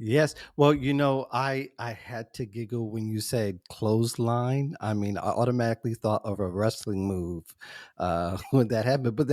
Yes. Well, I had to giggle when you said clothesline. I mean, I automatically thought of a wrestling move when that happened. But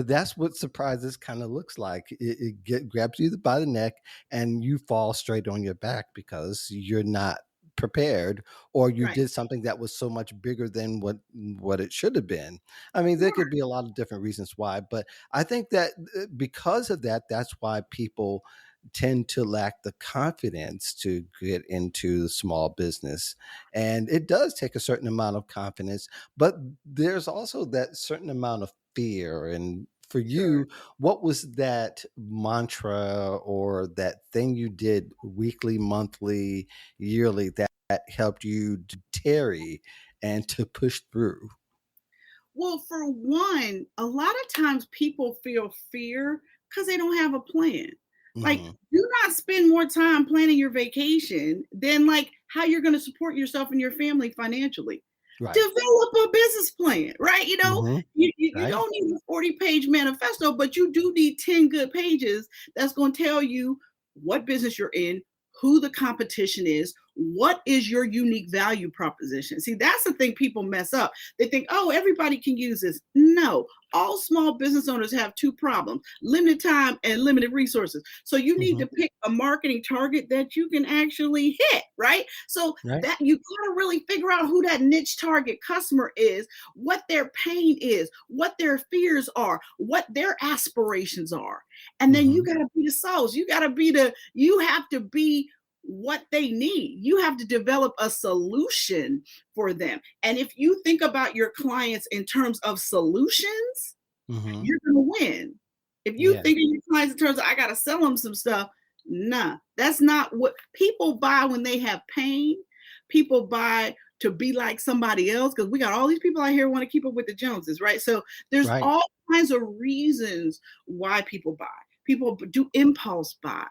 that's what surprises kind of looks like. It grabs you by the neck and you fall straight on your back because you're not prepared, or you Right. did something that was so much bigger than what it should have been. I mean, there could Right. be a lot of different reasons why, but I think that because of that, that's why people tend to lack the confidence to get into small business. And it does take a certain amount of confidence, but there's also that certain amount of fear. And for Sure. you, what was that mantra or that thing you did weekly, monthly, yearly that helped you to tarry and to push through? Well, for one, a lot of times people feel fear because they don't have a plan. Like, Hmm. do not spend more time planning your vacation than like how you're going to support yourself and your family financially. Right. Develop a business plan, right? Hmm. You Right. don't need a 40-page manifesto, but you do need 10 good pages that's going to tell you what business you're in, who the competition is, what is your unique value proposition. See, that's the thing people mess up. They think, oh, everybody can use this. No, all small business owners have two problems: limited time and limited resources. So you need Hmm. to pick a marketing target that you can actually hit, right? So Right. that you got to really figure out who that niche target customer is, what their pain is, what their fears are, what their aspirations are. And then you Hmm. got to be the souls. You have to be what they need. You have to develop a solution for them. And if you think about your clients in terms of solutions, Hmm. you're going to win. If you Yeah. think of your clients in terms of, I got to sell them some stuff, nah, that's not what people buy when they have pain. People buy to be like somebody else because we got all these people out here who want to keep up with the Joneses, right? So there's Right. all kinds of reasons why people buy. People do impulse buys.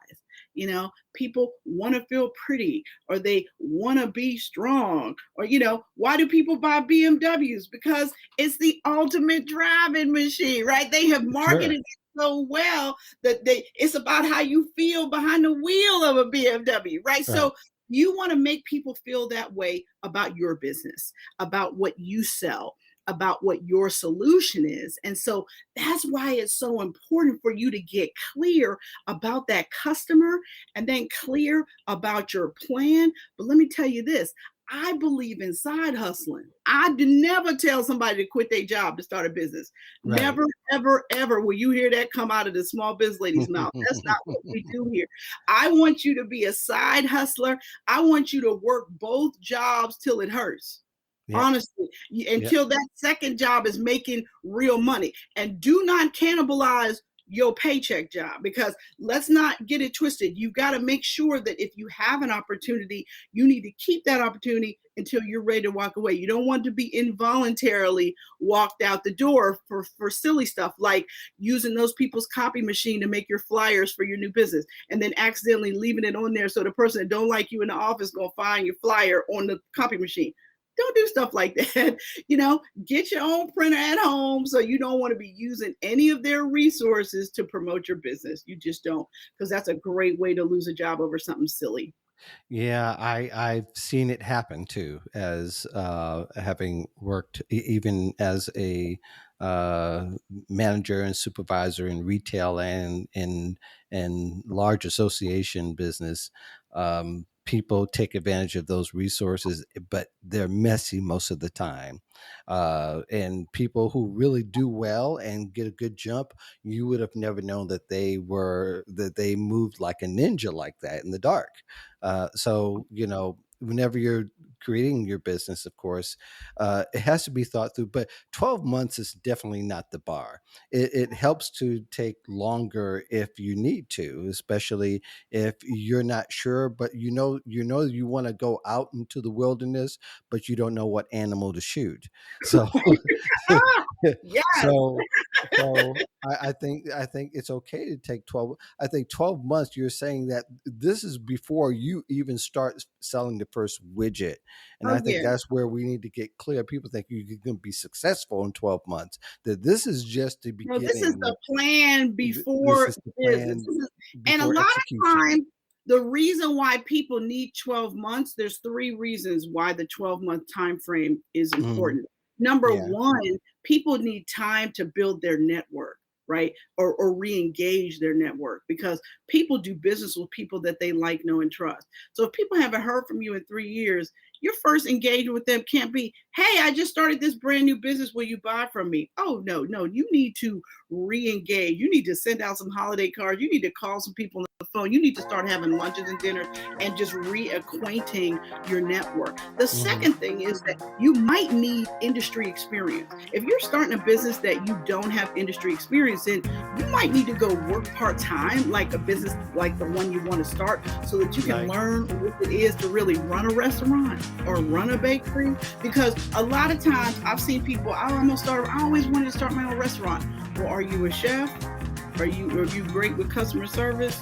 People want to feel pretty, or they want to be strong, or why do people buy BMWs? Because it's the ultimate driving machine, right? They have Sure. marketed it so well that it's about how you feel behind the wheel of a BMW, right? Right. So you want to make people feel that way about your business, about what you sell, about what your solution is. And so that's why it's so important for you to get clear about that customer and then clear about your plan. But let me tell you this: I believe in side hustling. I do never tell somebody to quit their job to start a business. Right. Never, ever, ever will you hear that come out of the small business lady's mouth. That's not what we do here. I want you to be a side hustler. I want you to work both jobs till it hurts. Yep. Honestly, Yep. until that second job is making real money. And do not cannibalize your paycheck job, because let's not get it twisted. You've got to make sure that if you have an opportunity, you need to keep that opportunity until you're ready to walk away. You don't want to be involuntarily walked out the door for silly stuff like using those people's copy machine to make your flyers for your new business and then accidentally leaving it on there so the person that don't like you in the office gonna find your flyer on the copy machine. Don't do stuff like that. Get your own printer at home, so you don't want to be using any of their resources to promote your business. You just don't, because that's a great way to lose a job over something silly. Yeah, I've seen it happen too, as having worked even as a uh, manager and supervisor in retail and in large association business. People take advantage of those resources, but they're messy most of the time. And people who really do well and get a good jump, you would have never known that they moved like a ninja like that in the dark. So, whenever you're creating your business, of course, it has to be thought through. But 12 months is definitely not the bar. It helps to take longer if you need to, especially if you're not sure, but you want to go out into the wilderness, but you don't know what animal to shoot. So, Ah, yes. so I think it's okay to take 12. I think 12 months. You're saying that this is before you even start selling the first widget, and Oh I think yeah. that's where we need to get clear. People think you can be successful in 12 months. That this is just the No, this is beginning. the plan This before is the business. plan And a before lot of execution. times The reason why people need 12 months, there's three reasons why the 12-month time frame is Mm-hmm. important. Number Yeah. one, people need time to build their network, right? Or re-engage their network, because people do business with people that they like, know, and trust. So if people haven't heard from you in 3 years, your first engagement with them can't be, hey, I just started this brand new business. Will you buy from me? Oh, no, no. You need to re-engage. You need to send out some holiday cards. You need to call some people on the phone. You need to start having lunches and dinners and just reacquainting your network. The Mm-hmm. second thing is that you might need industry experience. If you're starting a business that you don't have industry experience in, you might need to go work part-time, like a business like the one you want to start, so that you can Right. learn what it is to really run a restaurant or Mm-hmm. run a bakery. Because a lot of times I've seen people, I always wanted to start my own restaurant. Well, are you a chef? Are you great with customer service?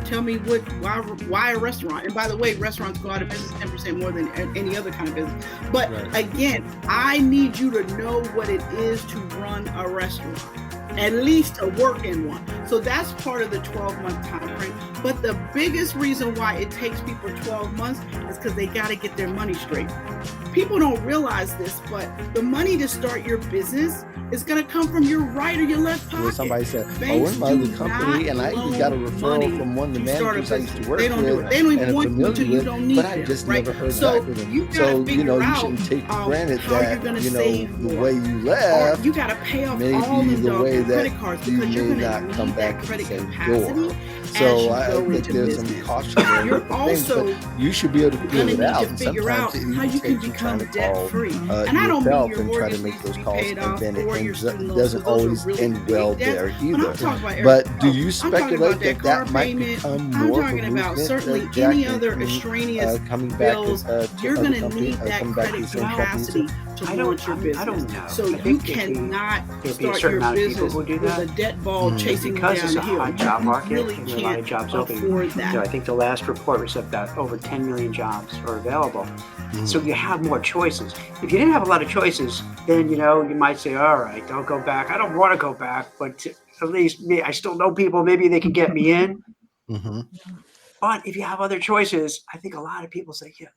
Tell me why a restaurant? And by the way, restaurants go out of business 10% more than any other kind of business. But Right. again, I need you to know what it is to run a restaurant, at least to work in one. So that's part of the 12-month time frame. But the biggest reason why it takes people 12 months is because they got to get their money straight. People don't realize this, but the money to start your business is going to come from your right or your left Where pocket. somebody said, "Oh, Banks we're my do other company, not and I even got a loan referral money from one of the to start a managers I used business. to work They don't do with it. They don't and even are want you familiar to. You with, don't need but I them, just right? never heard So back with them." you got So, to figure you out shouldn't take for granted how you're that, going to save the more, way you or left you got to pay off may all be them the way doggone that credit cards, you because you're may going to not come need that back in the credit same capacity door. as So you I go think into there's some business. caution there with You're the things, but also you should be able to going figure to it need to out. And figure sometimes out it how even you can takes you trying become to debt call free. And I don't mean yourself your and try to mortgage make needs to those be calls, paid and off then it or your ends up, student loans, doesn't because those are always really end well big debts. there But I'm either. talking about everything But do else. you I'm talking about speculate that that that car might payment. become I'm more of a talking about movement, certainly Jack, any other into extraneous coming back bills. to You're other going to company, need that coming back to credit the same company? capacity to launch your I business. don't know. So I you think there'd cannot be a start certain your amount of people business who do with that. a debt ball Mm-hmm. chasing you Because down it's the a hill. hot job You market really and there are a lot can't of jobs open. afford that. I think the last report was about over 10 million jobs are available. So Mm-hmm. you have more choices. If you didn't have a lot of choices, then you might say, all right, I'll go back. I don't want to go back, but at least me, I still know people. Maybe they can get me in. Mm-hmm. But if you have other choices, I think a lot of people say, yeah,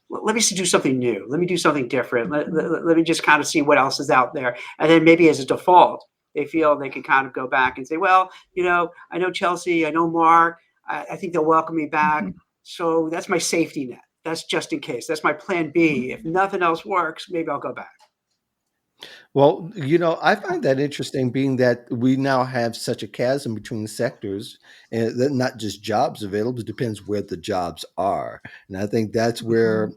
let me do something new. Let me do something different. Let me just kind of see what else is out there. And then maybe as a default, they feel they can kind of go back and say, well, I know Chelsea, I know Mark. I think they'll welcome me back. So that's my safety net. That's just in case. That's my plan B. If nothing else works, maybe I'll go back. Well, I find that interesting, being that we now have such a chasm between sectors, and that not just jobs available, it depends where the jobs are. And I think that's where,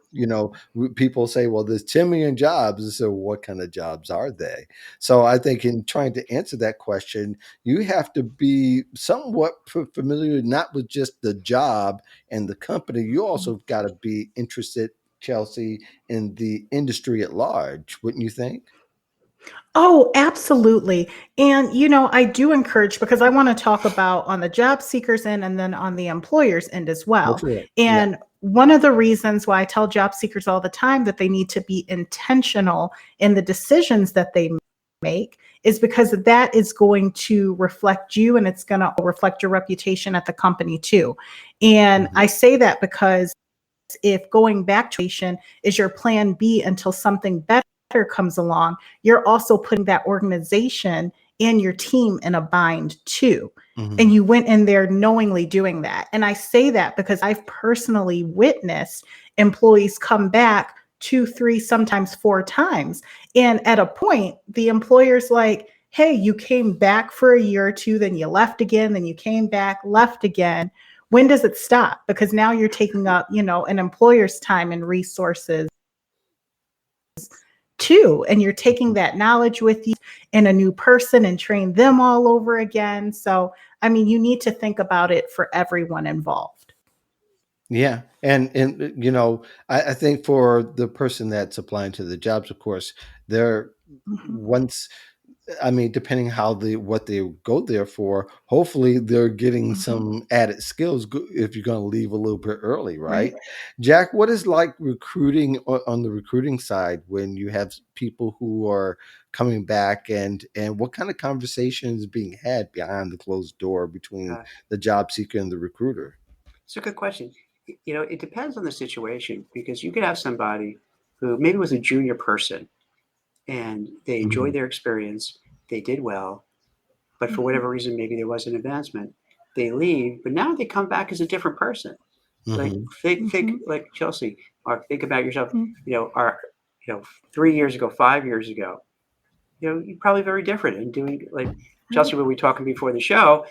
people say, well, there's 10 million jobs. So what kind of jobs are they? So I think in trying to answer that question, you have to be somewhat familiar, not with just the job and the company. You also got to be interested, Chelsea, in the industry at large, wouldn't you think? Oh, absolutely. And, I do encourage, because I want to talk about on the job seekers end and then on the employers end as Go well. for it. Yeah. And one of the reasons why I tell job seekers all the time that they need to be intentional in the decisions that they make is because that is going to reflect you, and it's going to reflect your reputation at the company too. And Mhm. I say that because if going back to is your plan B until something better comes along, you're also putting that organization and your team in a bind too. And Mhm. you went in there knowingly doing that. And I say that because I've personally witnessed employees come back two, three, sometimes four times. And at a point, the employer's like, hey, you came back for a year or two, then you left again, then you came back, left again. When does it stop? Because now you're taking up, an employer's time and resources too. And you're taking Mhm. that knowledge with you in a new person and train them all over again. So, I mean, you need to think about it for everyone involved. Yeah, and I think for the person that's applying to the jobs, of course, they're Mhm. once. I mean, depending how what they go there for, hopefully they're getting Mhm. some added skills if you're going to leave a little bit early, Right. right? Jack, what is like recruiting on the recruiting side when you have people who are coming back, and what kind of conversations being had behind the closed door between Uh, the job seeker and the recruiter? It's a good question. It depends on the situation, because you could have somebody who maybe was a junior person and they enjoyed Mhm. their experience, they did well, but for Mhm. whatever reason, maybe there was an advancement. They leave, but now they come back as a different person. Like Mhm. think Mhm. like Chelsea, or think about yourself. Mhm. Our 3 years ago, 5 years ago, you're probably very different and doing like Right. Chelsea. We were talking before the show.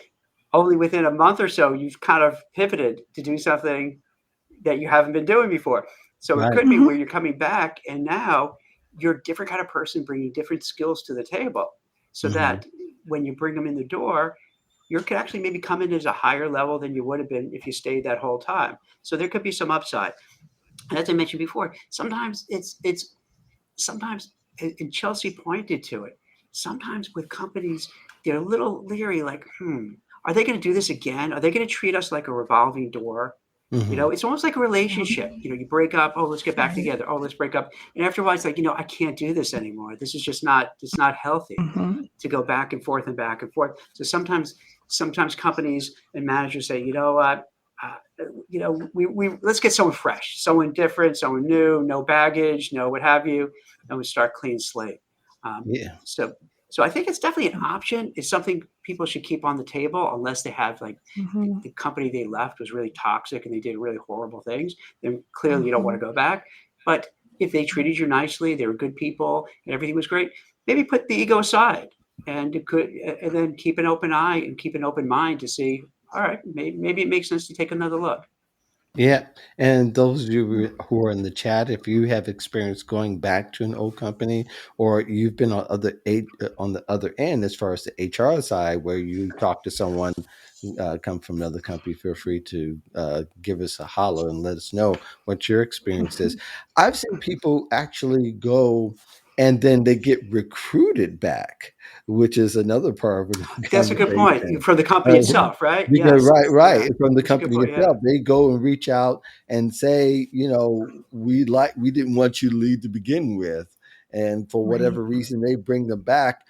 Only within a month or so, you've kind of pivoted to do something that you haven't been doing before. So it Right. could be where Mhm. you're coming back and now you're a different kind of person bringing different skills to the table. So Mhm. that when you bring them in the door, you could actually maybe come in as a higher level than you would have been if you stayed that whole time. So there could be some upside. And as I mentioned before, sometimes it's sometimes, and Chelsea pointed to it, sometimes with companies, they're a little leery, like, are they going to do this again? Are they going to treat us like a revolving door? Mhm. It's almost like a relationship. You break up, oh, let's get back Right. together. Oh, let's break up. And after a while, it's like, I can't do this anymore. This is just not, it's not healthy Mhm. to go back and forth and back and forth. So sometimes companies and managers say, you know what, we let's get someone fresh, someone different, someone new, no baggage, no what have you, and we start clean slate. Um, Yeah. so so I think it's definitely an option. It's something people should keep on the table unless they have like Mhm. the company they left was really toxic and they did really horrible things. Then clearly you don't want Mhm. to go back. But if they treated you nicely, they were good people, and everything was great, maybe put the ego aside and then keep an open eye and keep an open mind to see. All right, maybe it makes sense to take another look. Yeah, and those of you who are in the chat, if you have experience going back to an old company, or you've been on the other end as far as the HR side, where you talk to someone come from another company, feel free to give us a holler and let us know what your experience is. Mhm. I've seen people actually go and then they get recruited back, which is another part of the That's a good point conversation. for the company Uh, itself, right? because Yes, right yeah, from the that's a good company point. Yeah, itself, they go and reach out and say, we didn't want you to leave to begin with, and for Right. whatever reason, they bring them back.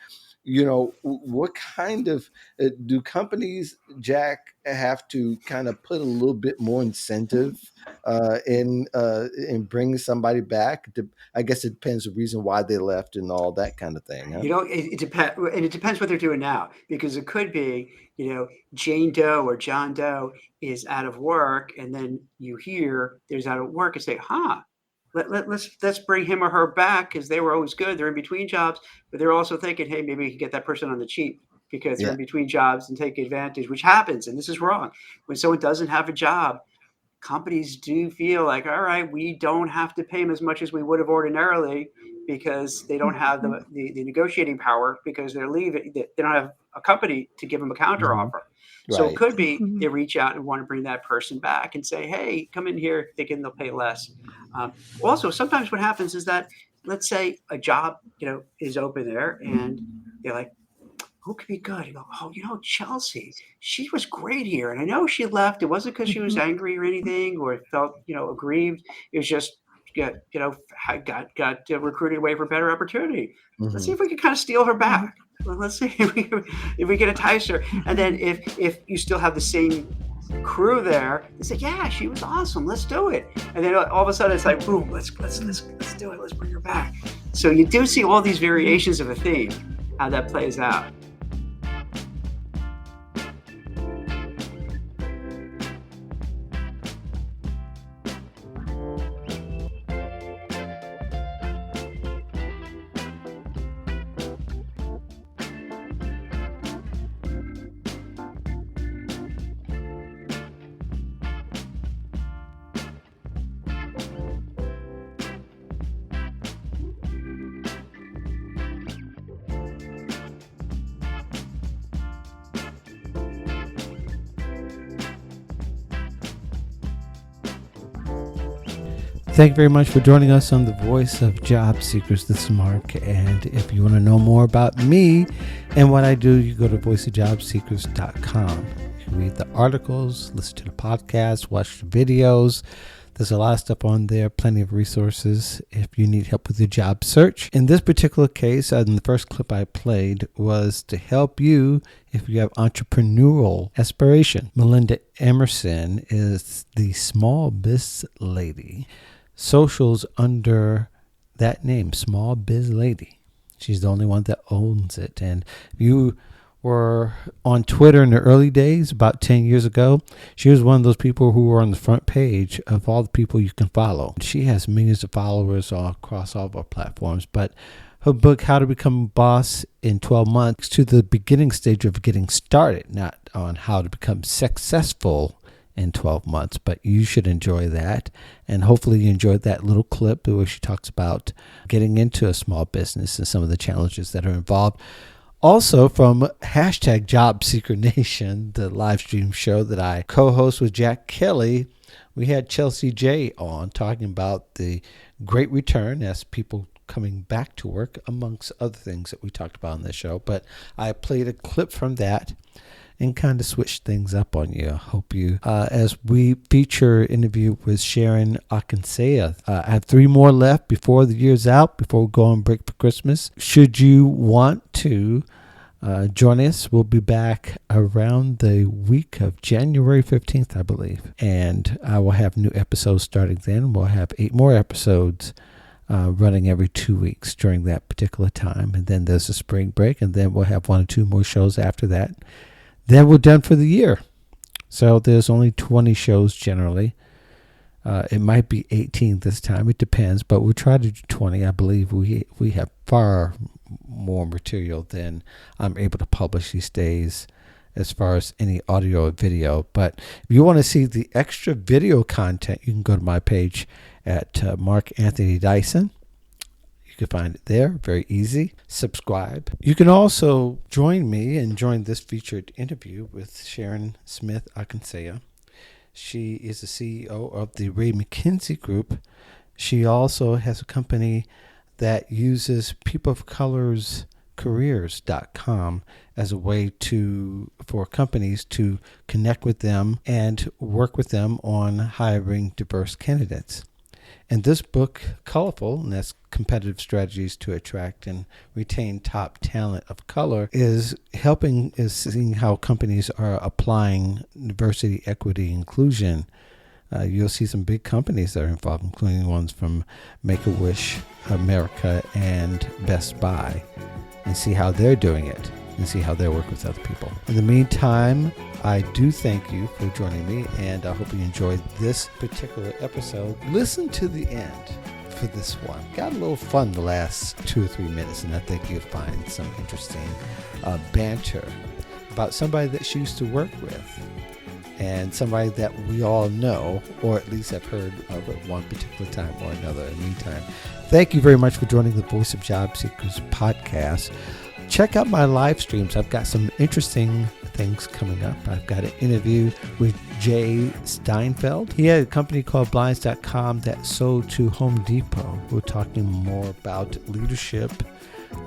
What kind of do companies, Jack, have to kind of put a little bit more incentive in bringing somebody back? I guess it depends the reason why they left and all that kind of thing, huh? it depends, and it depends what they're doing now, because it could be, Jane Doe or John Doe is out of work, and then you hear there's out of work and say, huh, let's bring him or her back because they were always good. They're in between jobs, but they're also thinking, hey, maybe we can get that person on the cheap because they're Yeah. in between jobs and take advantage, which happens, and this is wrong. When someone doesn't have a job, companies do feel like, all right, we don't have to pay them as much as we would have ordinarily because they don't have Mhm. the negotiating power because they're leaving. They don't have a company to give them a counter Mhm. offer. So it Right. could be Mhm. they reach out and want to bring that person back and say, hey, come in here thinking they'll pay less. Also, sometimes what happens is that, let's say a job, is open there and they're like, who could be good? You go, oh, Chelsea, she was great here. And I know she left. It wasn't because she was Mhm. angry or anything or felt, aggrieved. It was just, got recruited away for a better opportunity. Let's see Mhm. if we can kind of steal her Mhm. back. Let's see if we can entice her. And then Mhm. if you still have the same crew there, they say, yeah, she was awesome. Let's do it. And then all of a sudden it's like, boom, let's do it. Let's bring her back. So you do see all these variations of a theme, how that plays out. Thank you very much for joining us on the Voice of Job Seekers. This is Mark, and if you want to know more about me and what I do, you go to voiceofjobseekers.com. You read the articles, listen to the podcast, watch the videos. There's a lot of stuff on there, plenty of resources if you need help with your job search. In this particular case, in the first clip I played was to help you if you have entrepreneurial aspiration. Melinda Emerson is the small biz lady. Socials under that name, Small Biz Lady. She's the only one that owns it. And if you were on Twitter in the early days, about 10 years ago, she was one of those people who were on the front page of all the people you can follow. She has millions of followers all across all of our platforms, but her book, How to Become a Boss in 12 Months, to the beginning stage of getting started, not on how to become successful in 12 months, but you should enjoy that. And hopefully you enjoyed that little clip where she talks about getting into a small business and some of the challenges that are involved. Also from hashtag Job Seeker Nation, the live stream show that I co-host with Jack Kelly, we had Chelsea J on talking about the great return as people coming back to work, amongst other things that we talked about on this show. But I played a clip from that and kind of switch things up on you. I hope you, as we feature interview with Sharon Smith-Akinsanya. I have 3 more left before the year's out, before we go on break for Christmas. Should you want to join us, we'll be back around the week of January 15th, I believe. And I will have new episodes starting then. We'll have 8 more episodes running every 2 weeks during that particular time. And then there's a spring break, and then we'll have 1 or 2 more shows after that. Then we're done for the year. So there's only 20 shows generally. It might be 18 this time. It depends, but we'll try to do 20. I believe we have far more material than I'm able to publish these days as far as any audio or video. But if you want to see the extra video content, you can go to my page at Mark Anthony Dyson. You can find it there, very easy. Subscribe. You can also join me and join this featured interview with Sharon Smith-Akinsanya. She is the CEO of the Rae-McKinsey Group. She also has a company that uses peopleofcolorscareers.com as a way for companies to connect with them and work with them on hiring diverse candidates. And this book, Colorfull, and that's Competitive Strategies to Attract and Retain Top Talent of Color, is seeing how companies are applying diversity, equity, inclusion. You'll see some big companies that are involved, including ones from Make-A-Wish, America, and Best Buy, and see how they're doing it and see how they work with other people. In the meantime, I do thank you for joining me, and I hope you enjoyed this particular episode. Listen to the end for this one. Got a little fun the last 2 or 3 minutes, and I think you'll find some interesting banter about somebody that she used to work with and somebody that we all know, or at least have heard of at one particular time or another. In the meantime, thank you very much for joining the Voice of Job Seekers podcast. Check out my live streams. I've got some interesting things coming up. I've got an interview with Jay Steinfeld. He had a company called Blinds.com that sold to Home Depot. We're talking more about leadership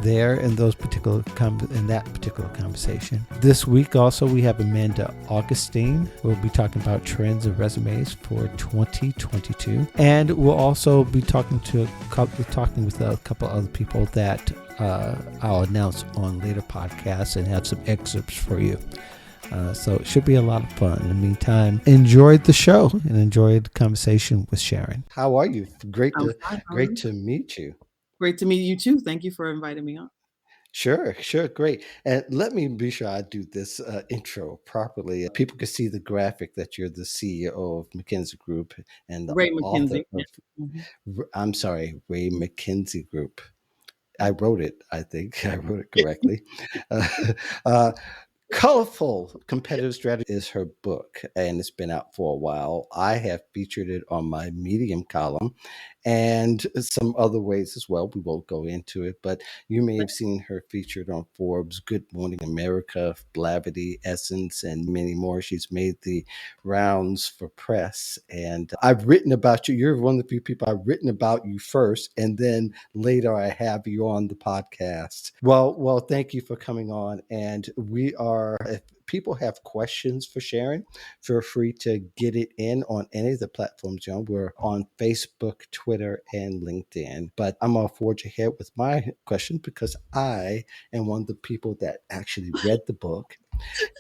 there in that particular conversation. This week also we have Amanda Augustine. We'll be talking about trends and resumes for 2022, and we'll also be talking with a couple other people that I'll announce on later podcasts and have some excerpts for you. So it should be a lot of fun. In the meantime, enjoyed the show and enjoyed the conversation with Sharon. How are you? Great to meet you. Great to meet you too. Thank you for inviting me on. Sure, great. And let me be sure I do this intro properly. People can see the graphic that you're the CEO of McKinsey Group and the Rae-McKinsey. I'm sorry, Rae-McKinsey Group. I wrote it. I think I wrote it correctly. Colorfull Competitive Strategy is her book, and it's been out for a while. I have featured it on my Medium column and some other ways as well. We won't go into it, but you may have seen her featured on Forbes, Good Morning America, Blavity, Essence, and many more. She's made the rounds for press, and I've written about you. You're one of the few people I've written about you first, and then later I have you on the podcast. Well, thank you for coming on, and we are if people have questions for Sharon, feel free to get it in on any of the platforms. We're on Facebook, Twitter, and LinkedIn. But I'm going to forge ahead with my question because I am one of the people that actually read the book.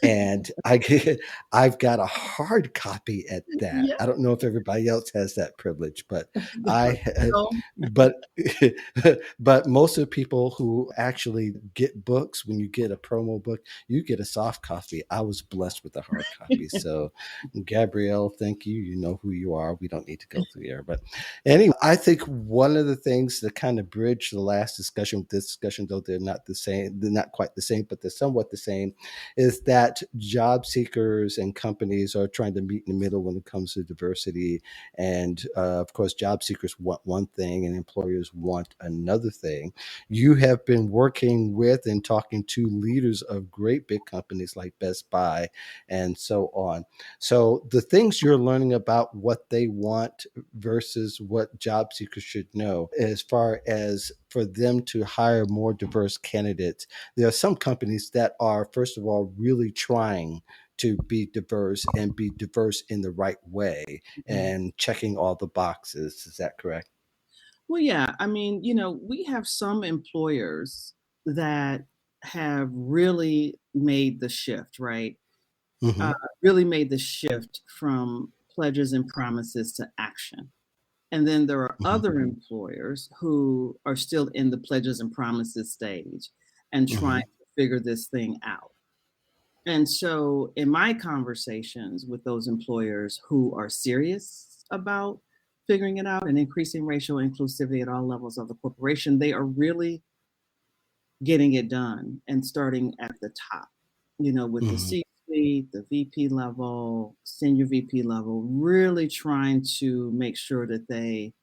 And I've got a hard copy at that. Yeah. I don't know if everybody else has that privilege, but So, but but most of the people who actually get books, when you get a promo book, you get a soft copy. I was blessed with a hard copy. So Gabrielle, thank you. You know who you are. We don't need to go through there. But anyway, I think one of the things that kind of bridge the last discussion with this discussion, though they're not the same, they're not quite the same, but they're somewhat the same, is that job seekers and companies are trying to meet in the middle when it comes to diversity. And of course, job seekers want one thing and employers want another thing. You have been working with and talking to leaders of great big companies like Best Buy and so on. So the things you're learning about what they want versus what job seekers should know, as far as for them to hire more diverse candidates, there are some companies that are, first of all, really trying to be diverse and be diverse in the right way and checking all the boxes. Is that correct? Well, yeah. I mean, we have some employers that have really made the shift, right? Mm-hmm. Really made the shift from pledges and promises to action. And then there are Mm-hmm. other employers who are still in the pledges and promises stage and Mm-hmm. trying to figure this thing out. And so, in my conversations with those employers who are serious about figuring it out and increasing racial inclusivity at all levels of the corporation, they are really getting it done and starting at the top, with the Mm-hmm. C-suite, the VP level, senior VP level, really trying to make sure that they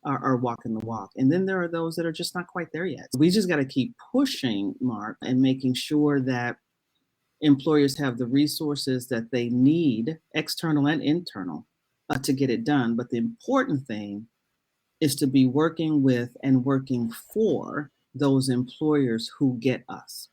are walking the walk. And then there are those that are just not quite there yet. We just got to keep pushing, Mark, and making sure that employers have the resources that they need, external and internal, to get it done. But the important thing is to be working with and working for those employers who get us.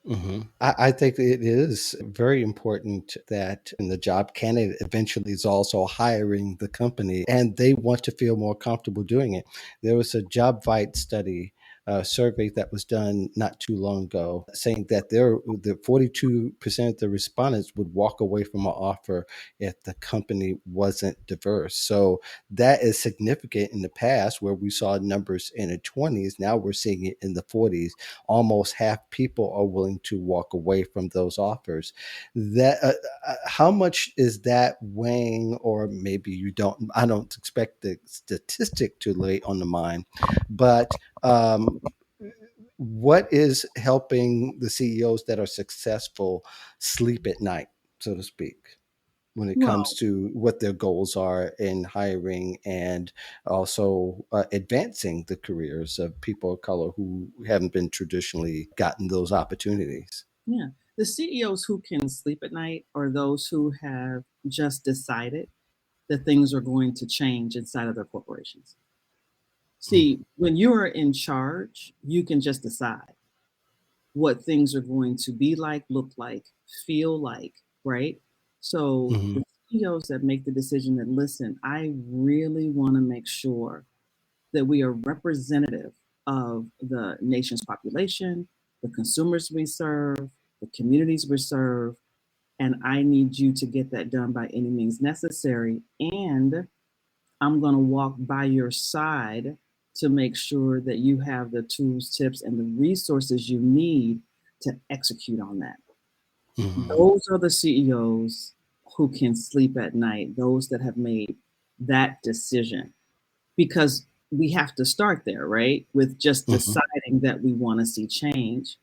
Mm-hmm. I think it is very important that the job candidate eventually is also hiring the company and they want to feel more comfortable doing it. There was a job fight study survey that was done not too long ago saying that the 42% of the respondents would walk away from an offer if the company wasn't diverse. So that is significant. In the past where we saw numbers in the 20s, now we're seeing it in the 40s. Almost half people are willing to walk away from those offers. That how much is that weighing, or maybe you don't? I don't expect the statistic to lay on the mind, but what is helping the CEOs that are successful sleep at night, so to speak, when it Well, comes to what their goals are in hiring and also advancing the careers of people of color who haven't been traditionally gotten those opportunities? yeah. The CEOs who can sleep at night are those who have just decided that things are going to change inside of their corporations. See, when you are in charge, you can just decide what things are going to be like, look like, feel like, right? So Mm-hmm. the CEOs that make the decision that, listen, I really want to make sure that we are representative of the nation's population, the consumers we serve, the communities we serve, and I need you to get that done by any means necessary. And I'm going to walk by your side to make sure that you have the tools, tips, and the resources you need to execute on that. Mm-hmm. Those are the CEOs who can sleep at night, those that have made that decision. Because we have to start there, right? With just Mm-hmm. deciding that we want to see change.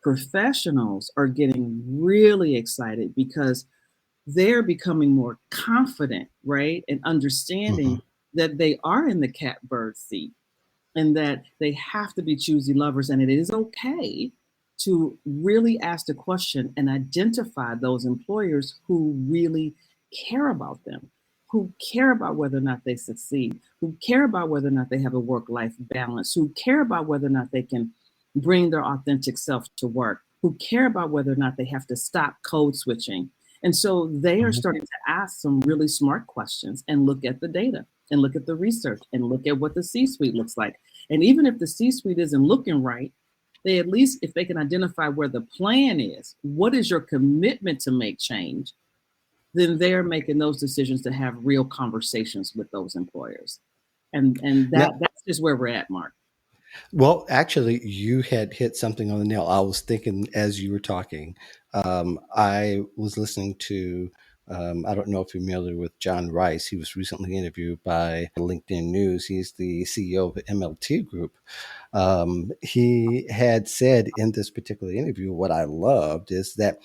Professionals are getting really excited because they're becoming more confident, right? And Mm-hmm. understanding that they are in the catbird seat and that they have to be choosy lovers. And it is okay to really ask the question and identify those employers who really care about them, who care about whether or not they succeed, who care about whether or not they have a work life balance, who care about whether or not they can bring their authentic self to work. who care about whether or not they have to stop code switching. And so they are Mhm. starting to ask some really smart questions and look at the data and look at the research and look at what the C-suite looks like. And even if the C-suite isn't looking right, they at least, if they can identify where the plan is, what is your commitment to make change, then they're making those decisions to have real conversations with those employers. And Now, that's just where we're at, Mark. well, actually, you had hit something on the nail. I was thinking as you were talking. I was listening to, I don't know if you're familiar with John Rice. He was recently interviewed by LinkedIn News. He's the CEO of the MLT Group. He had said in this particular interview, what I loved is that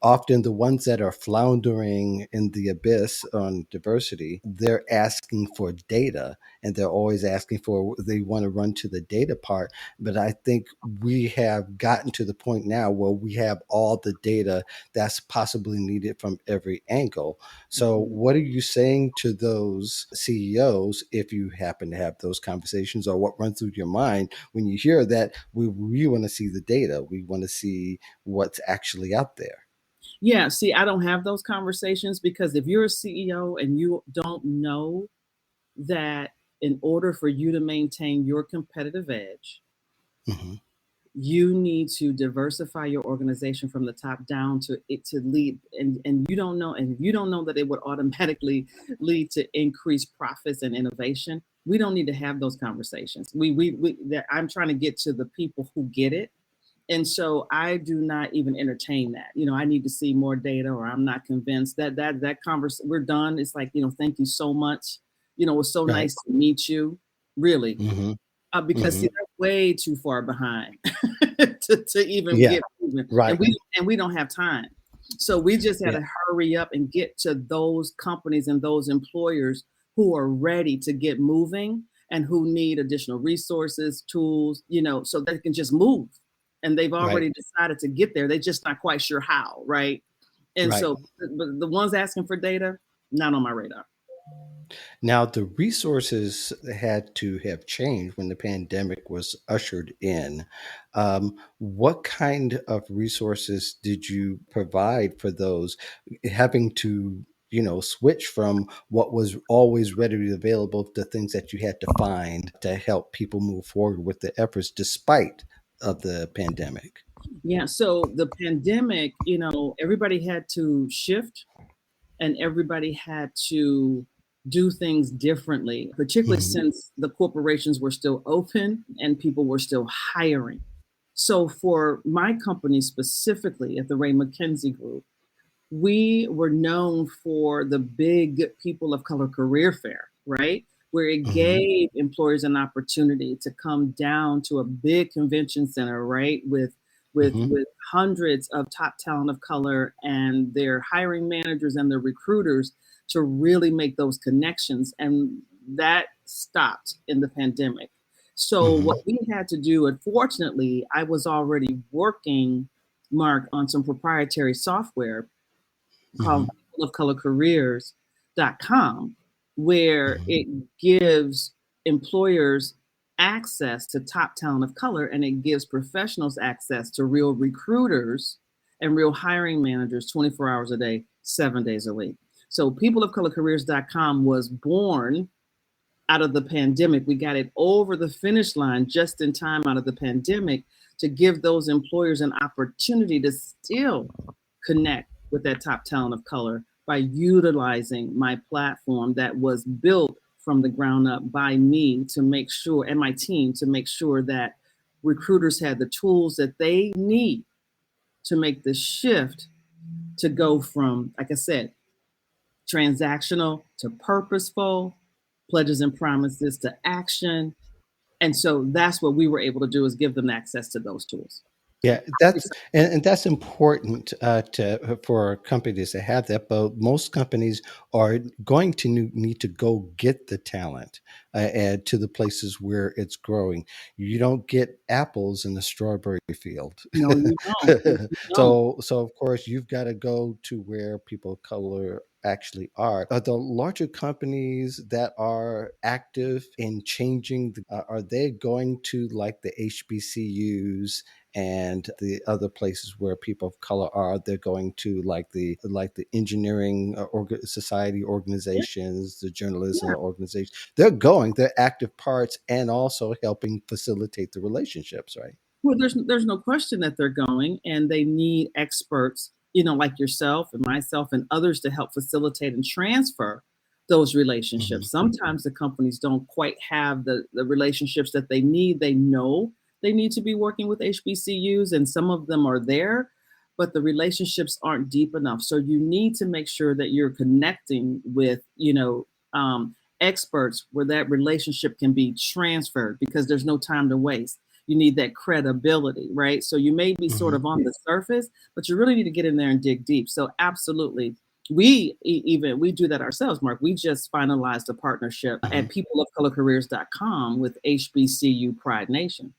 often the ones that are floundering in the abyss on diversity, they're asking for data, and they're always asking for, they want to run to the data part. But I think we have gotten to the point now where we have all the data that's possibly needed from every angle. So Mhm. what are you saying to those CEOs if you happen to have those conversations, or what runs through your mind when you hear that we want to see the data, we want to see what's actually out there? Yeah, see, I don't have those conversations because if you're a CEO and you don't know that in order for you to maintain your competitive edge, Hmm. you need to diversify your organization from the top down to it to lead, and you don't know, and if you don't know that it would automatically lead to increased profits and innovation, we don't need to have those conversations. I'm trying to get to the people who get it. And so I do not even entertain that. I need to see more data, or I'm not convinced that conversation, we're done. It's like, thank you so much. It was so Right. nice to meet you, really. Hmm. Because Hmm. see, they're way too far behind to even Yeah. get moving, and Right. we don't have time. So we just had Yeah. to hurry up and get to those companies and those employers who are ready to get moving and who need additional resources, tools, so they can just move. And they've Right. already decided to get there. They're just not quite sure how, right? And Right. so the ones asking for data, not on my radar. Now, the resources had to have changed when the pandemic was ushered in. What kind of resources did you provide for those having to, switch from what was always readily available to things that you had to find to help people move forward with the efforts despite of the pandemic? Yeah. So the pandemic, everybody had to shift and everybody had to do things differently, particularly Hmm. since the corporations were still open and people were still hiring. So for my company specifically at the Rae-McKinsey Group, we were known for the big People of Color Career Fair, right? Where it Hmm. gave employers an opportunity to come down to a big convention center, right? Hmm. With hundreds of top talent of color and their hiring managers and their recruiters to really make those connections. And that stopped in the pandemic. So Hmm. what we had to do, unfortunately, I was already working, Mark, on some proprietary software called Hmm. peopleofcolorcareers.com, where Hmm. it gives employers access to top talent of color, and it gives professionals access to real recruiters and real hiring managers 24 hours a day, 7 days a week. So peopleofcolorcareers.com was born out of the pandemic. We got it over the finish line just in time out of the pandemic to give those employers an opportunity to still connect with that top talent of color by utilizing my platform that was built from the ground up by me to make sure, and my team to make sure that recruiters had the tools that they need to make the shift to go from, like I said, transactional to purposeful, pledges and promises to action. And so that's what we were able to do, is give them access to those tools. Yeah, and that's important for companies to have that. But most companies are going to need to go get the talent and to the places where it's growing. You don't get apples in the strawberry field. No, you don't. You don't. So of course you've got to go to where people of color actually are the larger companies that are active in changing, are they going to like the HBCUs and the other places where people of color are? They're going to like the engineering society Yeah, organizations, the journalism yeah. organizations. They're active parts and also helping facilitate the relationships, right? Well, there's no question that they're going, and they need experts, like yourself and myself and others to help facilitate and transfer those Hmm. relationships. Sometimes the companies don't quite have the relationships that they need. They know they need to be working with HBCUs, and some of them are there, but the relationships aren't deep enough. So you need to make sure that you're connecting with, experts where that relationship can be transferred because there's no time to waste. You need that credibility, right? So you may be sort Hmm. of on the surface, but you really need to get in there and dig deep. So absolutely, we do that ourselves, Mark. We just finalized a partnership Hmm. at peopleofcolorcareers.com with HBCU Pride Nation.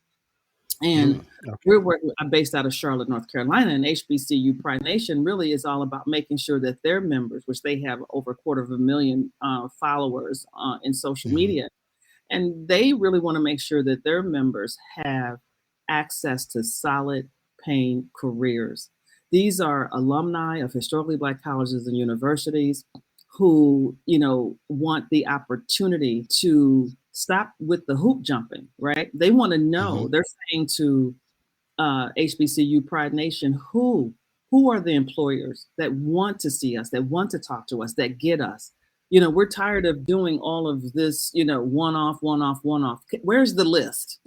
And Mm, okay. we're working, I'm based out of Charlotte, North Carolina, and HBCU Pride Nation really is all about making sure that their members, which they have over 250,000 followers in social Hmm. media, and they really want to make sure that their members have access to solid paying careers. These are alumni of historically Black colleges and universities who, want the opportunity to stop with the hoop jumping, right? They want to Hmm. know, they're saying to HBCU Pride Nation, who are the employers that want to see us, that want to talk to us, that get us? We're tired of doing all of this, one off, one off, one off. Where's the list?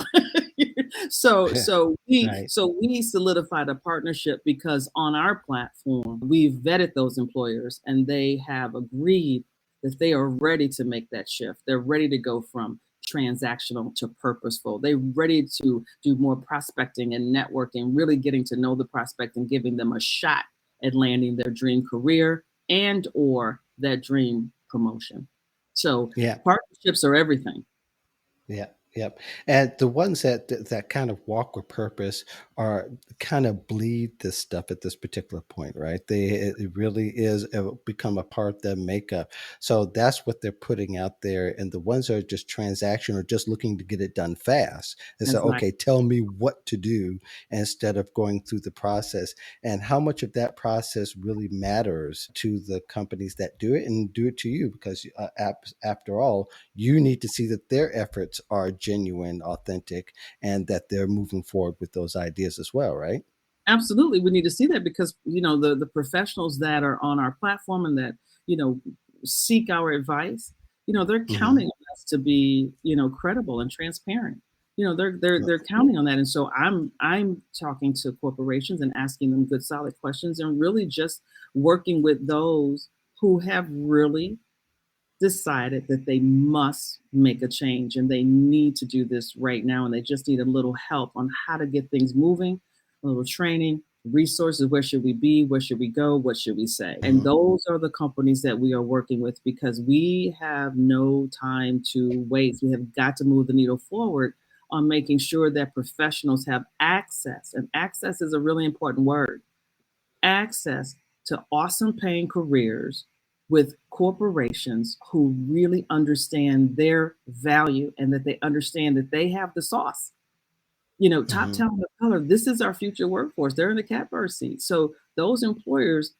so Yeah. so we Right. so we solidified a partnership because on our platform we've vetted those employers and they have agreed that they are ready to make that shift. They're ready to go from transactional to purposeful. They're ready to do more prospecting and networking, really getting to know the prospect and giving them a shot at landing their dream career and or that dream promotion. So Yeah. partnerships are everything. Yeah, yep. And the ones that kind of walk with purpose are kind of bleed this stuff at this particular point, right? It really is become a part of their makeup. So that's what they're putting out there. And the ones that are just transaction or just looking to get it done fast and say, That's not okay, tell me what to do instead of going through the process. And how much of that process really matters to the companies that do it and do it to you, because after all, you need to see that their efforts are genuine, authentic, and that they're moving forward with those ideas as well, right? absolutely. We need to see that because the professionals that are on our platform and that you know seek our advice, they're Hmm. counting on us to be credible and transparent. They're counting on that, and so I'm talking to corporations and asking them good solid questions and really just working with those who have really decided that they must make a change and they need to do this right now and they just need a little help on how to get things moving, a little training, resources. Where should we be? Where should we go? What should we say? And Hmm. those are the companies that we are working with because we have no time to waste. We have got to move the needle forward on making sure that professionals have access, and access is a really important word, access to awesome paying careers with corporations who really understand their value and that they understand that they have the sauce. Top Hmm. talent of color, this is our future workforce. They're in the catbird seat. So those employers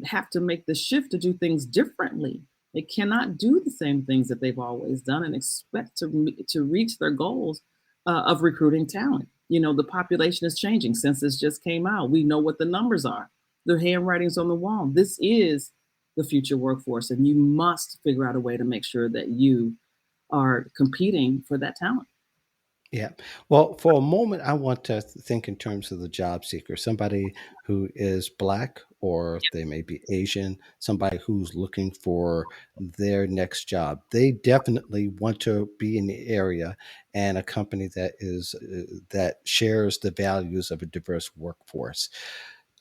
have to make the shift to do things differently. They cannot do the same things that they've always done and expect to reach their goals of recruiting talent. The population is changing. Census just came out. We know what the numbers are. The handwriting's on the wall. This is the future workforce, and you must figure out a way to make sure that you are competing for that talent. Yeah. Well, for a moment, I want to think in terms of the job seeker, somebody who is Black or they may be Asian, somebody who's looking for their next job. They definitely want to be in the area and a company that shares the values of a diverse workforce.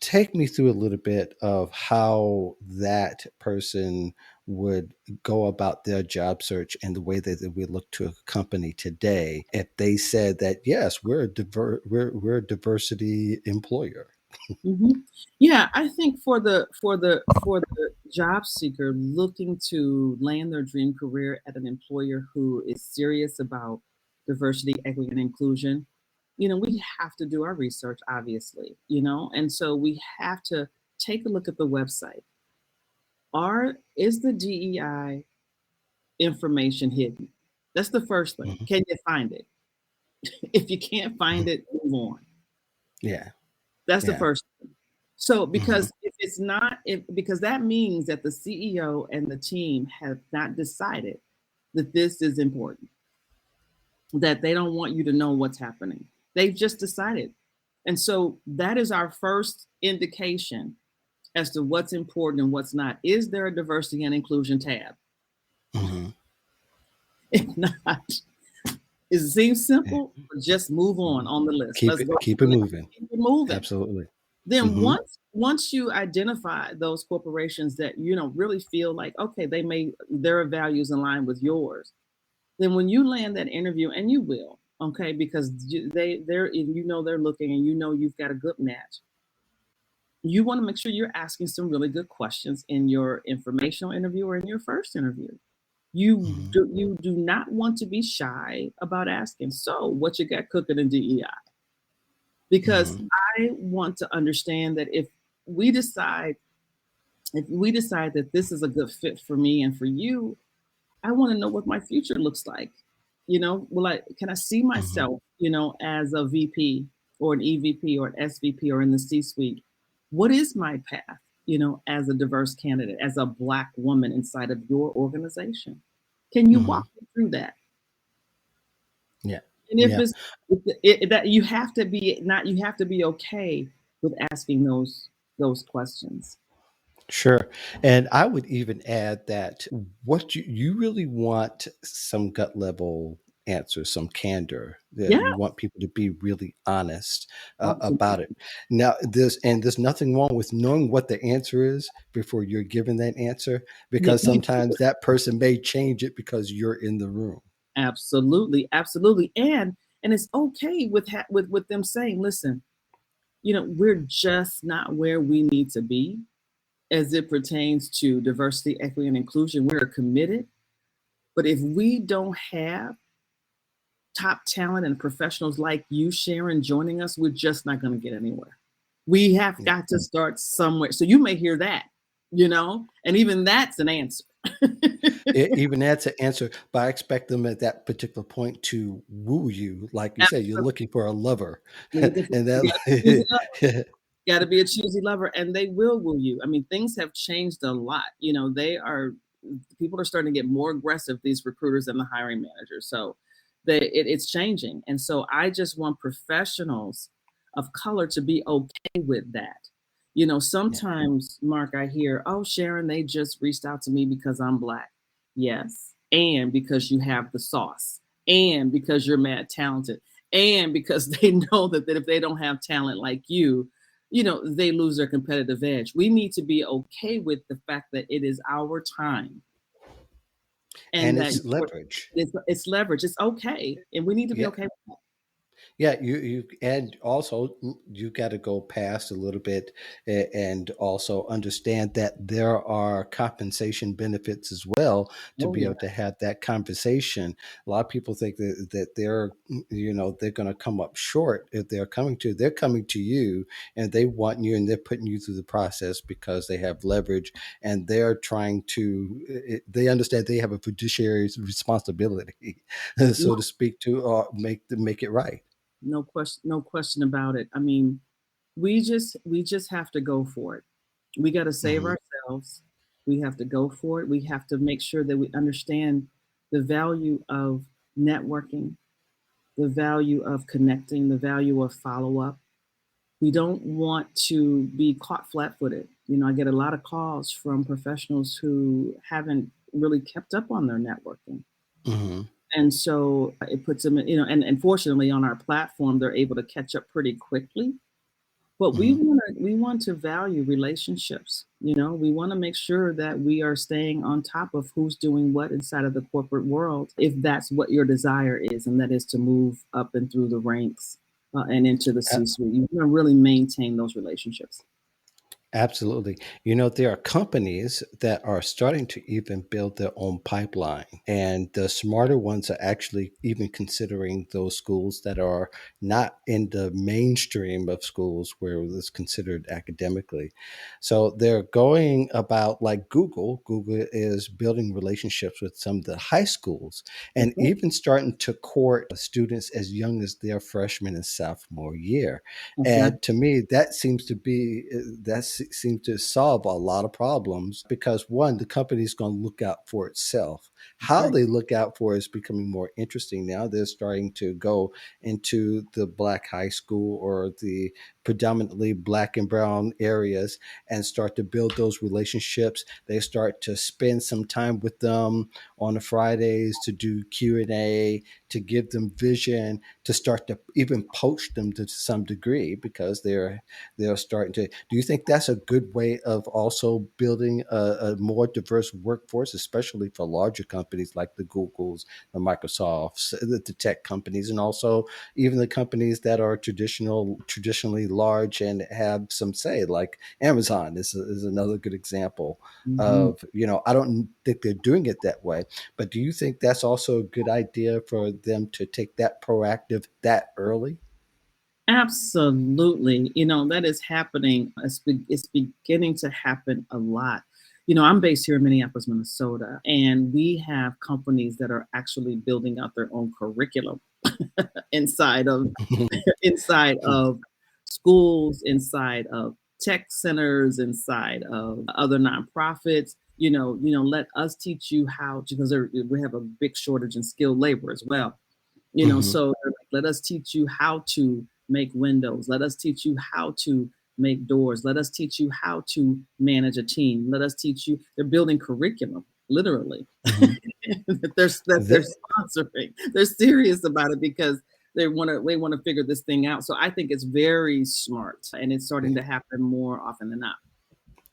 Take me through a little bit of how that person would go about their job search and the way that we look to a company today if they said that yes, we're a diversity employer. Mhm. Yeah, I think for the job seeker looking to land their dream career at an employer who is serious about diversity, equity, and inclusion, we have to do our research, obviously, and so we have to take a look at the website. Is the DEI information hidden? That's the first thing. Mhm. Can you find it? If you can't find it, move on. Yeah. That's the Yeah. first thing. So, Mhm. because if it's not, because that means that the CEO and the team have not decided that this is important, that they don't want you to know what's happening. They've just decided. And so that is our first indication as to what's important and what's not. Is there a diversity and inclusion tab? Mhm. If not, it seems Yeah. simple, but just move on the list. Keep Let's it go. keep it moving. Keep it moving. Absolutely. Then Mhm. once you identify those corporations that really feel like, okay, their values in line with yours, then when you land that interview, and you will, okay, because they're looking, and you've got a good match. You want to make sure you're asking some really good questions in your informational interview or in your first interview. You Mhm. do not want to be shy about asking, so what you got cooking in DEI? Because Mhm. I want to understand that if we decide that this is a good fit for me and for you, I want to know what my future looks like. Can I see Mhm. myself, as a VP or an EVP or an SVP or in the C-suite? What is my path, as a diverse candidate, as a Black woman inside of your organization? Can you Mhm. walk me through that? Yeah. And if Yeah. it's that you have to be okay with asking those questions. Sure. And I would even add that what you really want some gut level answer, some candor, that Yeah, you want people to be really honest about it. absolutely. Now, there's nothing wrong with knowing what the answer is before you're given that answer, Me because too. sometimes that person may change it because you're in the room. Absolutely, absolutely. And it's okay with them saying, listen, we're just not where we need to be as it pertains to diversity, equity, and inclusion. We're committed. But if we don't have top talent and professionals like you, Sharon, joining us, we're just not going to get anywhere. We have Yeah. got to start somewhere. So you may hear that, and even that's an answer. Even that's an answer, but I expect them at that particular point to woo you. Like you said, you're Absolutely. looking for a lover. You And that, got to be a choosy lover, and they will woo you. I mean, things have changed a lot. People are starting to get more aggressive, these recruiters and the hiring managers. So it's changing. And so I just want professionals of color to be okay with that. yeah. Sometimes, Mark, I hear, oh, Sharon, they just reached out to me because I'm Black. Yes. And because you have the sauce, and because you're mad talented, and because they know that if they don't have talent like you, they lose their competitive edge. We need to be okay with the fact that it is our time, and And that it's leverage. it's leverage. It's okay. And we need to be Yeah. okay with that. Yeah, you and also you got to go past a little bit and also understand that there are compensation benefits as well to Oh, be yeah. able to have that conversation. A lot of people think that they're going to come up short if they're coming to you and they want you and they're putting you through the process because they have leverage and they're trying to they understand they have a fiduciary responsibility, so No, to speak, to make it right. no question about it. I mean, we just have to go for it. We got to save Mhm. ourselves. We have to go for it. We have to make sure that we understand the value of networking, the value of connecting, the value of follow up. We don't want to be caught flat footed. I get a lot of calls from professionals who haven't really kept up on their networking. Mhm. And so it puts them, and fortunately on our platform, they're able to catch up pretty quickly. But we Mhm. want to value relationships. We want to make sure that we are staying on top of who's doing what inside of the corporate world, if that's what your desire is, and that is to move up and through the ranks and into the A- C-suite. You want to really maintain those relationships. Absolutely. There are companies that are starting to even build their own pipeline, and the smarter ones are actually even considering those schools that are not in the mainstream of schools where it's considered academically. So they're going about like Google. Google is building relationships with some of the high schools and Okay. even starting to court students as young as their freshman and sophomore year. Exactly. And to me, that seems to solve a lot of problems because one, the company's going to look out for itself. That's How right. they look out for it is becoming more interesting now. They're starting to go into the black high school or the predominantly black and brown areas and start to build those relationships. They start to spend some time with them on the Fridays to do Q&A, to give them vision, to start to even poach them to some degree because they're starting to. Do you think that's a good way of also building a more diverse workforce, especially for larger companies like the Googles, the Microsofts, the tech companies, and also even the companies that are traditionally large and have some say, like Amazon is another good example Mhm. of, I don't think they're doing it that way, but do you think that's also a good idea for them to take that proactive that early? Absolutely. That is happening. It's beginning to happen a lot. I'm based here in Minneapolis, Minnesota, and we have companies that are actually building out their own curriculum inside of inside of schools, inside of tech centers, inside of other nonprofits. Let us teach you how to, because we have a big shortage in skilled labor as well. Hmm. So they're like, let us teach you how to make windows. Let us teach you how to make doors. Let us teach you how to manage a team. Let us teach you. They're building curriculum, literally. Hmm. that they're sponsoring. They're serious about it because they want to figure this thing out. So I think it's very smart, and it's starting to happen more often than not.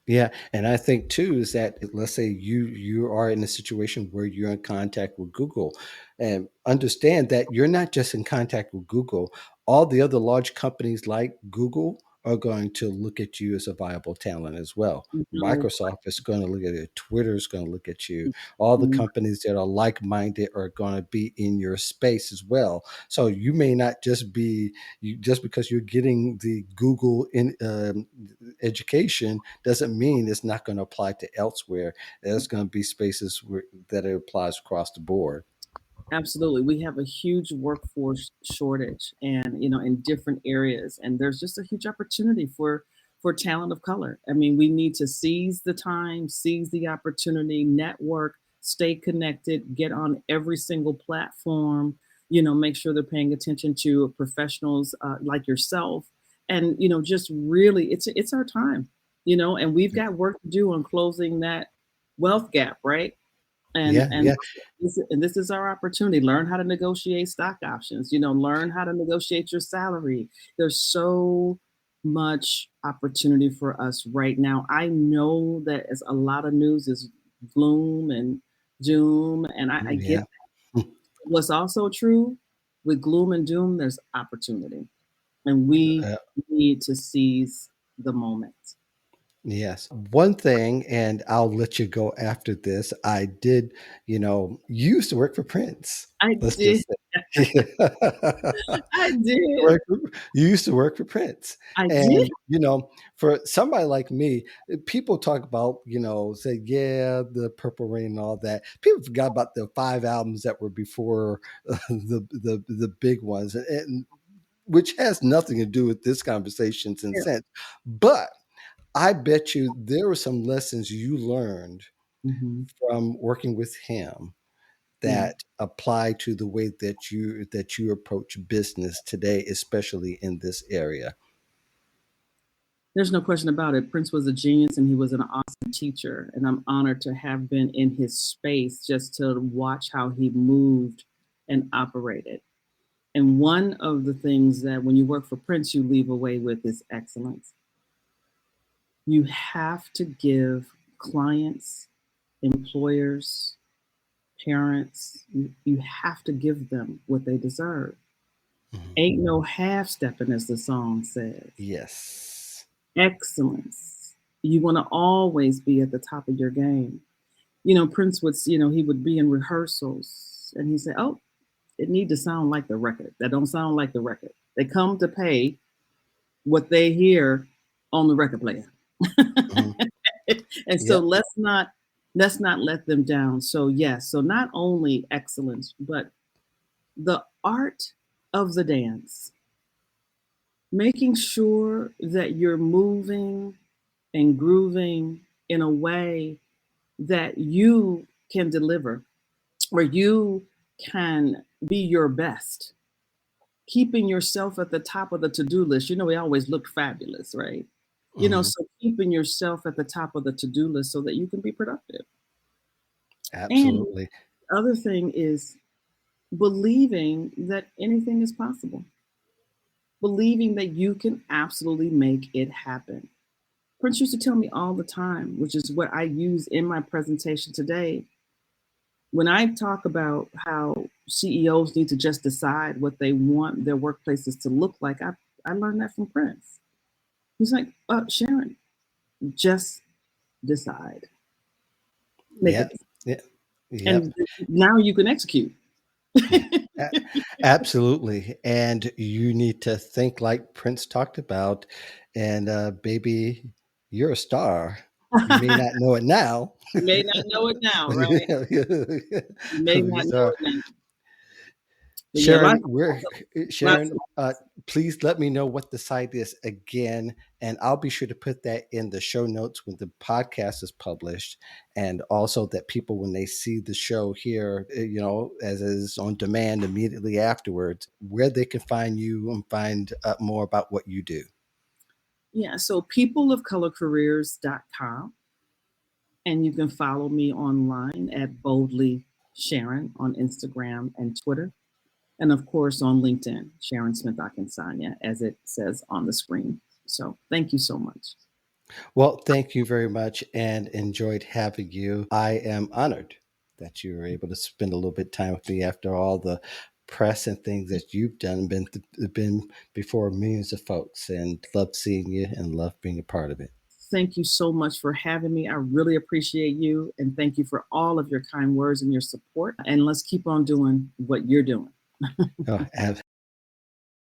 Yeah, and I think too is that let's say you are in a situation where you're in contact with Google, and understand that you're not just in contact with Google. All the other large companies like Google are going to look at you as a viable talent as well. No Microsoft is going to look at it. Twitter is going to look at you. All the question. companies that are like-minded are going to be in your space as well. So you may not just be just because you're getting the Google in education doesn't mean it's not going to apply to elsewhere. There's going to be spaces that it applies across the board. Absolutely. We have a huge workforce shortage and in different areas, and there's just a huge opportunity for talent of color. I mean, we need to seize the time, seize the opportunity, network, stay connected, get on every single platform, make sure they're paying attention to professionals like yourself, and just really it's our time, and we've got work to do on closing that wealth gap, right? and Yeah, and yeah, this is our opportunity. Learn how to negotiate stock options, learn how to negotiate your salary. There's so much opportunity for us right now. I know that as a lot of news is gloom and doom, and I get yeah. that. What's also true with gloom and doom, there's opportunity, and we Uh, need to seize the moment. Yes. One thing, and I'll let you go after this. I did, you used to work for Prince. I Let's did. just say. I You did. worked for- you used to work for Prince. I did. And, for somebody like me, people talk about, say, yeah, the Purple Rain and all that. People forgot about the 5 albums that were before the big ones, and which has nothing to do with this conversation in Yeah. sense. But I bet you there were some lessons you learned Mhm. from working with him Yeah. that apply to the way that you approach business today, especially in this area. There's no question about it. Prince was a genius and he was an awesome teacher. And I'm honored to have been in his space just to watch how he moved and operated. And one of the things that when you work for Prince, you leave away with is excellence. You have to give clients, employers, parents, you have to give them what they deserve. Mhm. Ain't no half stepping, as the song says. Yes. Excellence. You want to always be at the top of your game. Prince would, he would be in rehearsals and he'd say, oh, it need to sound like the record. That don't sound like the record. They come to pay what they hear on the record player. Mhm. And so let's not let them down. So yes, so not only excellence, but the art of the dance, making sure that you're moving and grooving in a way that you can deliver, where you can be your best, keeping yourself at the top of the to-do list. We always look fabulous, right? Mhm. So keeping yourself at the top of the to-do list so that you can be productive. And Absolutely. the other thing is believing that anything is possible, believing that you can absolutely make it happen. Prince used to tell me all the time, which is what I use in my presentation today. When I talk about how CEOs need to just decide what they want their workplaces to look like, I learned that from Prince. He's like, Sharon, just decide. Make Yeah. it. Yeah. Yep. And now you can execute. Absolutely. And you need to think like Prince talked about. And baby, you're a star. You may not know it now. You may not know it now, right? You may not know So, it now. But yeah, Sharon, lots of please let me know what the site is again, and I'll be sure to put that in the show notes when the podcast is published, and also that people, when they see the show here, as is on demand immediately afterwards, where they can find you and find more about what you do. Yeah, so peopleofcolorcareers.com, and you can follow me online at Boldly Sharon on Instagram and Twitter. And of course, on LinkedIn, Sharon Smith-Akinsanya, as it says on the screen. So thank you so much. Well, thank you very much and enjoyed having you. I am honored that you were able to spend a little bit of time with me after all the press and things that you've done, been before millions of folks, and love seeing you and love being a part of it. Thank you so much for having me. I really appreciate you. And thank you for all of your kind words and your support. And let's keep on doing what you're doing. Oh,